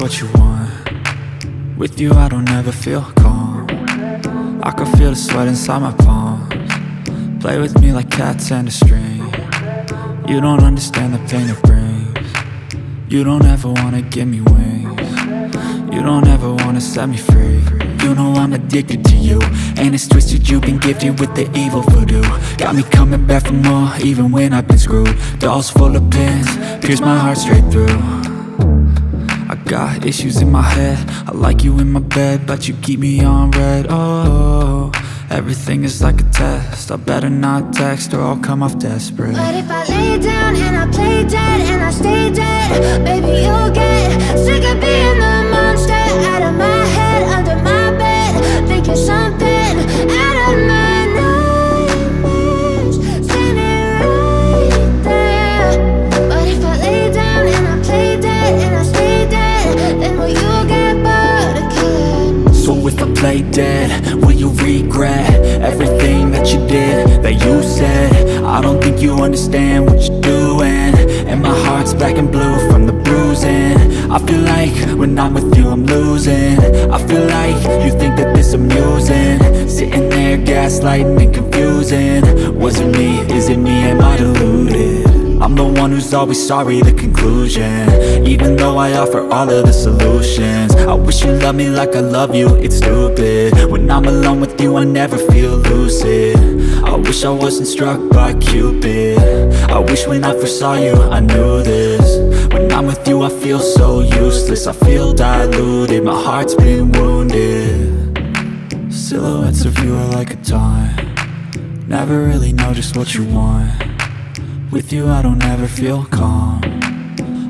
what you want. With you I don't ever feel calm. I can feel the sweat inside my palms. Play with me like cats and a string. You don't understand the pain it brings. You don't ever wanna give me wings. You don't ever wanna set me free. You know I'm addicted to you, and it's twisted, you've been gifted with the evil voodoo. Got me coming back for more, even when I've been screwed. Dolls full of pins, pierce my heart straight through. I got issues in my head, I like you in my bed, but you keep me on red. Oh, everything is like a test, I better not text or I'll come off desperate. But if I lay down and I play dead and I stay dead, baby you'll get sick of being the monster out of my head, under my bed, thinking something out of my nightmares, standing right there. But if I lay down and I play dead and I stay dead, then will you get bored of killing? So if I play dead, will you regret everything that you did, that you said? I don't think you understand what you're doing, and my heart's black and blue from the bruising. I feel like when I'm with you I'm losing. I feel like you think that this amusing, sitting there gaslighting and confusing. Was it me? Is it me? Am I deluded? I'm the one who's always sorry, the conclusion, even though I offer all of the solutions. I wish you loved me like I love you, it's stupid. When I'm alone with you I never feel lucid. I wish I wasn't struck by Cupid. I wish when I first saw you I knew this. When I'm with you I feel so useless, I feel diluted, my heart's been wounded. Silhouettes of you are like a taunt, never really know just what you want. With you I don't ever feel calm,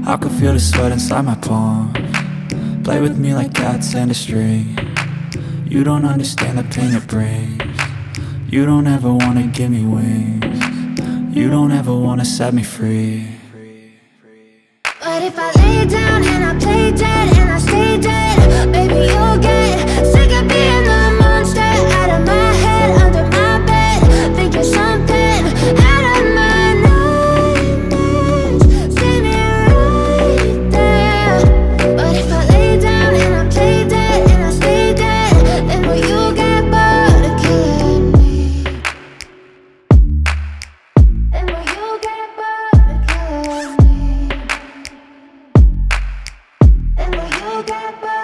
I can feel the sweat inside my palms. Play with me like cats and a string. You don't understand the pain it brings. You don't ever wanna give me wings. You don't ever wanna set me free. But if I lay down and I play dead and I stay dead, baby you'll get sick of being the monster out of my head, under my bed, thinking something out of my nightmares, standing right there. But if I lay down and I play dead and I stay dead, then will you get bored of killing me? Then will you get bored of killing me? Then will you get bored?